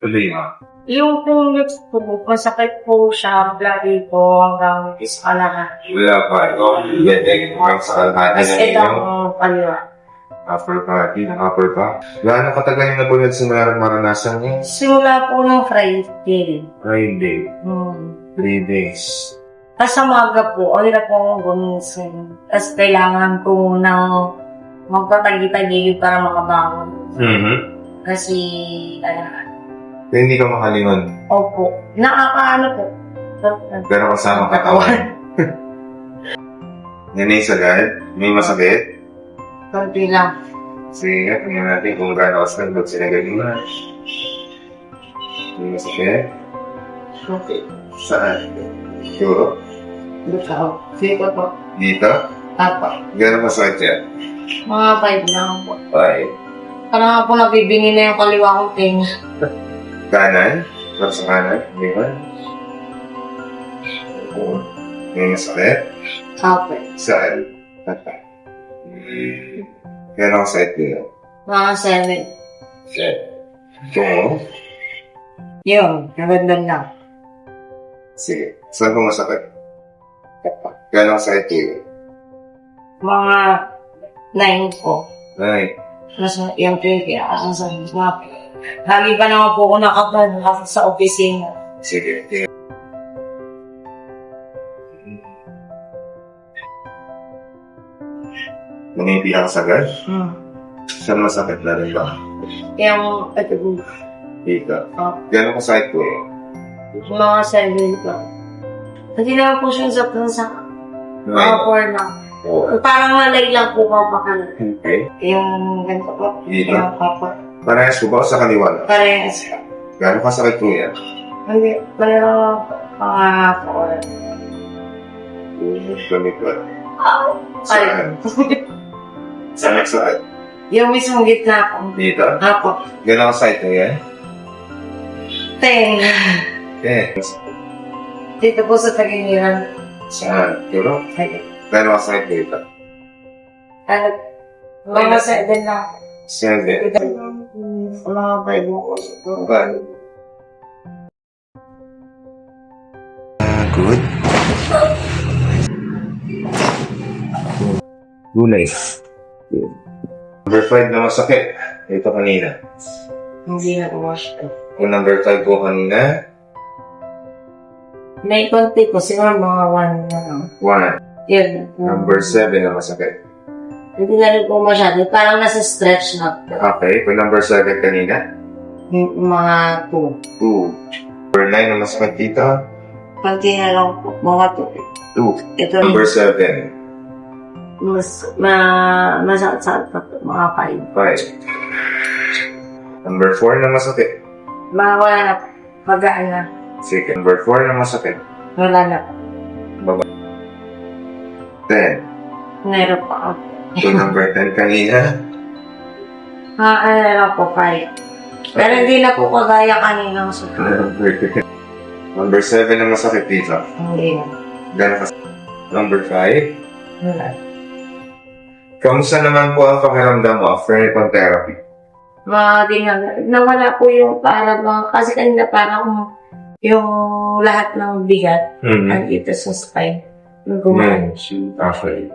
Tuloy mo. Yung next po, masakit po siya, bloody po hanggang iskalahan. Wala pa. Hanggang sa kalahati Tapos na ito ninyo. ang kaliwa. Upper pa. Gaano katagal yung nabulag sa maranasan niyo? Simula po ng Friday. Friday. 3 days. Tapos sa maga po, ay na po akong gumising. Tapos kailangan po ng magpatagi-tagi para makabangon. Kasi, So, hindi ka makalingon. opo, nakakaano po. Pero kasama katawan. Nanay sagad? May masakit? Kunti lang. Sige, tingnan natin kung gaano kasakit pag sinagal mo. May masakit? Okay. Saan? Dito? Dito ako. Dito po. Dito? Apa. Gano'n masakit yan? Mga 5 lang po. 5. Parang nga po nabibingi na yung kaliwa kong tenga. Kanan? Para sa kanan? Hindi ba? May masakit? Kape. Saan? Gano'n kasakit dito? Mga 7. Tungo? Yun, nagandang lang. Sige. Saan ko masakit? Gano'n kasakit dito? Mga 9 po. Ay. Mas yung pinakasan sa mga. Lagi pa naman po ako nakapag sa opisina. Sige. Nangipi ang sagad? Saan masakit na rin ba? Yung, ito po, Dito. Gano'n kasakit ko? mga 7 po. Hindi naman po siya sa mga 4 lang. Oo. Parang malay lang po papakan. Okay. Yung ganito po. Dito? Yung papa. Parehas ko ba o sa kaliwa? Parehas. Gano'n kasakit ko yan? Hindi, pero mga 4. Ganito. Ay. Saan? Saan nagsakit? Yung mismong gitna po. Dito? Apo. Gano'n kasakit ko yan? 10. Okay. Dito po sa Tagiliran. Saan? Dito? Ay. Gano'n kasakit dito? Ano? Mga 7 lang. Saan din? Mga 5 mo. Gano'n? Good. Gulay. Number 5 na masakit. Ito kanina. Hindi na wash ko. Yung number 5 po kanina, May konti po, siguro mga 1 na lang. 1. Yun. Number 7 na masakit. Hindi na rin po masyado. Parang nasa stretch na. Okay, kung number 7 kanina, Mga 2. 2. Number 9 na masakit dito, Konti na lang po. Mga 2. 2. Ito Number rin. 7, Masakit-sakit pa po. Mga 5. Number 4 na masakit. 5. Mga wala na po. Magaan na. Sige, number 4 na masakit. Wala na po. 10. Meron pa ako. So number 10 kanina, Ano na lang po, 5. Pero hindi na po kagaya kanina sa number 7 na masakit dito. Hindi na. Gano'n kasi. Number 5. Wala. Kamusta naman po ang pakiramdam mo after nitong therapy? Nawala po yung parang, kasi kanina parang yung lahat ng bigat nandito sa spine. Yung gumaan. Okay.